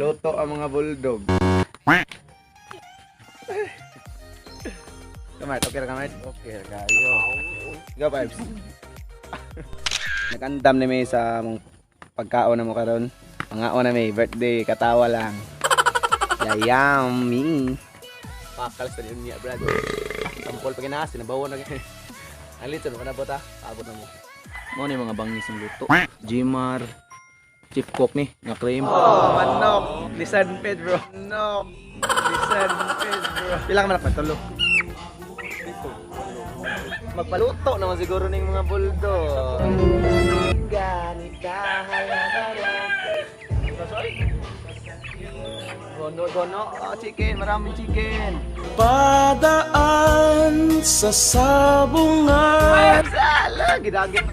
Luto ang mga bulldog. Kamart, okay ra kamart? Okay kayo. Go vibes. Nagandam na may sa mong pagkaon na mo karon. Pangaon na may birthday, katawa lang. Yummy. Pakal sa niya, brad. Sampol pa kinaas, sinabawan na. Ang litson mo na bota, abot na mo. Mo ni mga bangis ng luto. Jimar. Chief cook ni, nga cream. Oh, manok. Lisan Pedro. Manok. Lisan Pedro. Pila ka man pagtulo? Magpaluto naman siguro ning mga bulldog. Ganita halabara. Sorry. Gono, chicken, maraming chicken. Padaan sa sabungan. Sala, gidagit.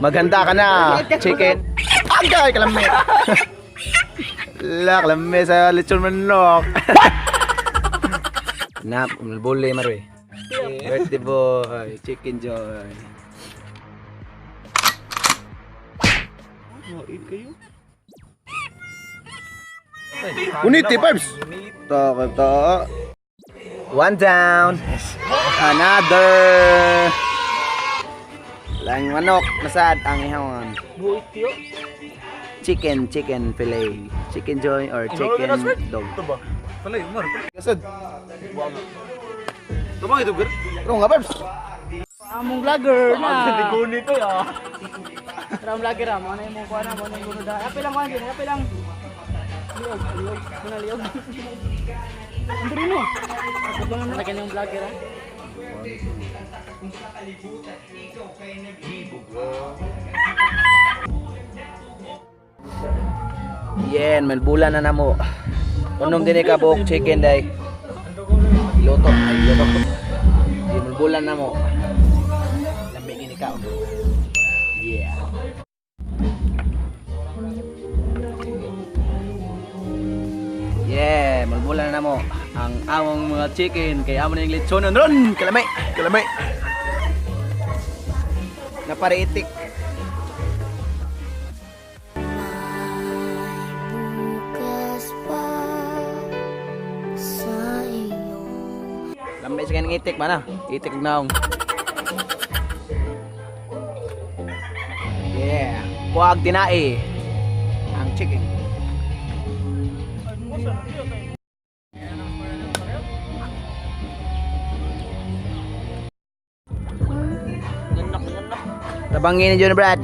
Maganda ka na, chicken. Agay, kalami. La, kalami sa lechon manok. Nap, bully maroy. Birthday boy, chicken joy. Unity vibes. To. One down. Another. Lang manok, masad ang ihawon. Chicken fillet. Chicken joy or chicken dog. Palay, umar. Kasad. Tumang ito, gir. Pero nga, Barbs. Among vlogger na. Hindi ko nito, ya. Ram vlogger ra, mo na imong kuha na, mo na imong da. Api lang kuha, api lang. Liog, muna liog. Ang diri no. Ako ba na kanyang vlogger ra? Yen, malbulan na namo. Unong din ka buok chicken day. Luto. Di malbulan na mo. Lamig ini ka. Yeah. Yeah, malbulan na mo ang among mga chicken kay amo ning litson ron. Kalamay. Napariitik. Lamay sa kanang itik mana? Itik naong. Yeah. Kuwag tinae ang chicken. Tabangin ni John Brad.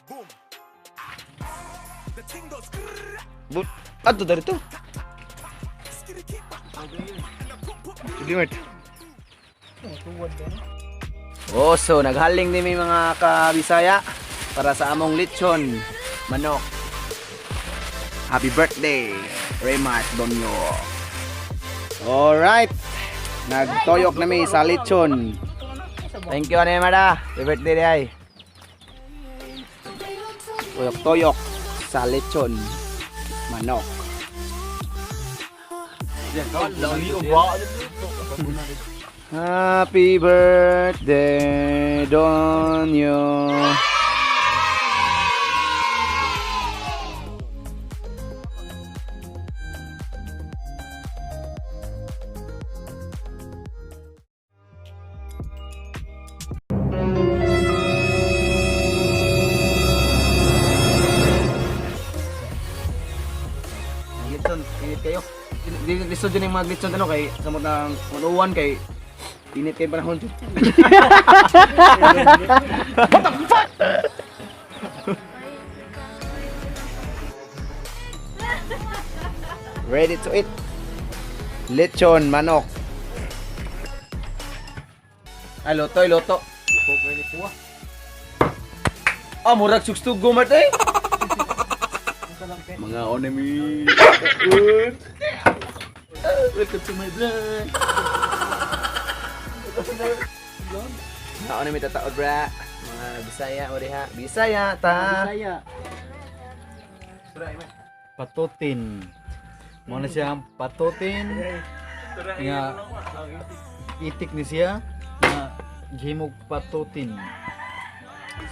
Boom. The thing goes. But ato dari to. Sige, Mert. Oh, so naghaling din may mga kabisaya para sa among lechon manok. Happy birthday, Remat Donyo. Alright. Nagtoyok na may sa lechon. Thank you, Anemada. Happy birthday, day. Toyok sa lechon manok. Happy birthday, Donyo. Litson, init kayo. Listo dyan yung mga litson ano kay samot ng 101 kay init kayo panahon dyan. What the fuck? Ready to eat. Lechon, manok. Ay, loto. Ah, murag sugstug gumat eh. Mga onemi. Welcome to my vlog. Mga onemi tataod bra. Mga Bisaya o diha. Bisaya ta. Saya. patutin. Mo na siya patutin. Nga itik ni siya nga gihimog patutin.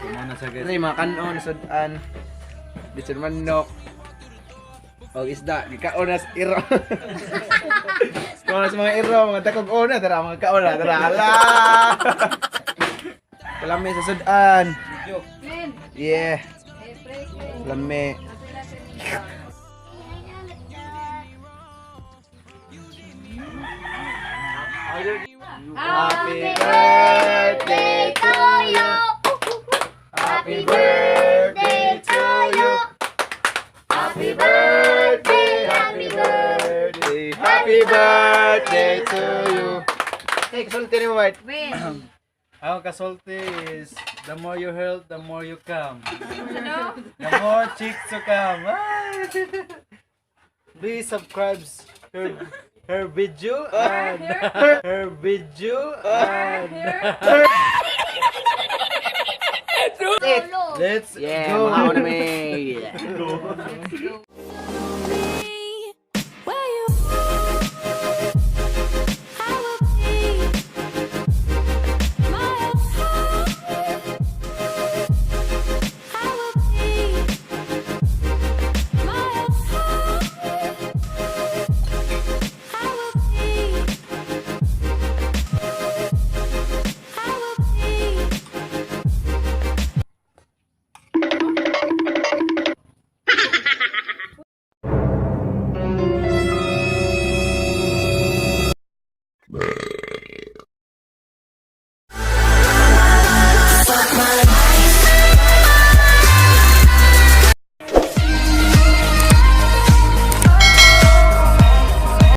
So mo na siya guys. Ano yung mga kanon, sudan, bisan manok, o isda, di kaonas iro. Kaonas mga iro, mga dakog ona, tara mga kaona, tara ala. Kalami sa sudan. Yeah. Lami. Happy birthday to you. Happy birthday to you. Happy birthday, happy birthday, happy birthday to you. Hey, kasulti ni mo, Bart. Ang kasulti is the more you help, the more you come. The more chicks to come. Ay! Please subscribe her video and her video and let's Yeah, go. mga ako na may.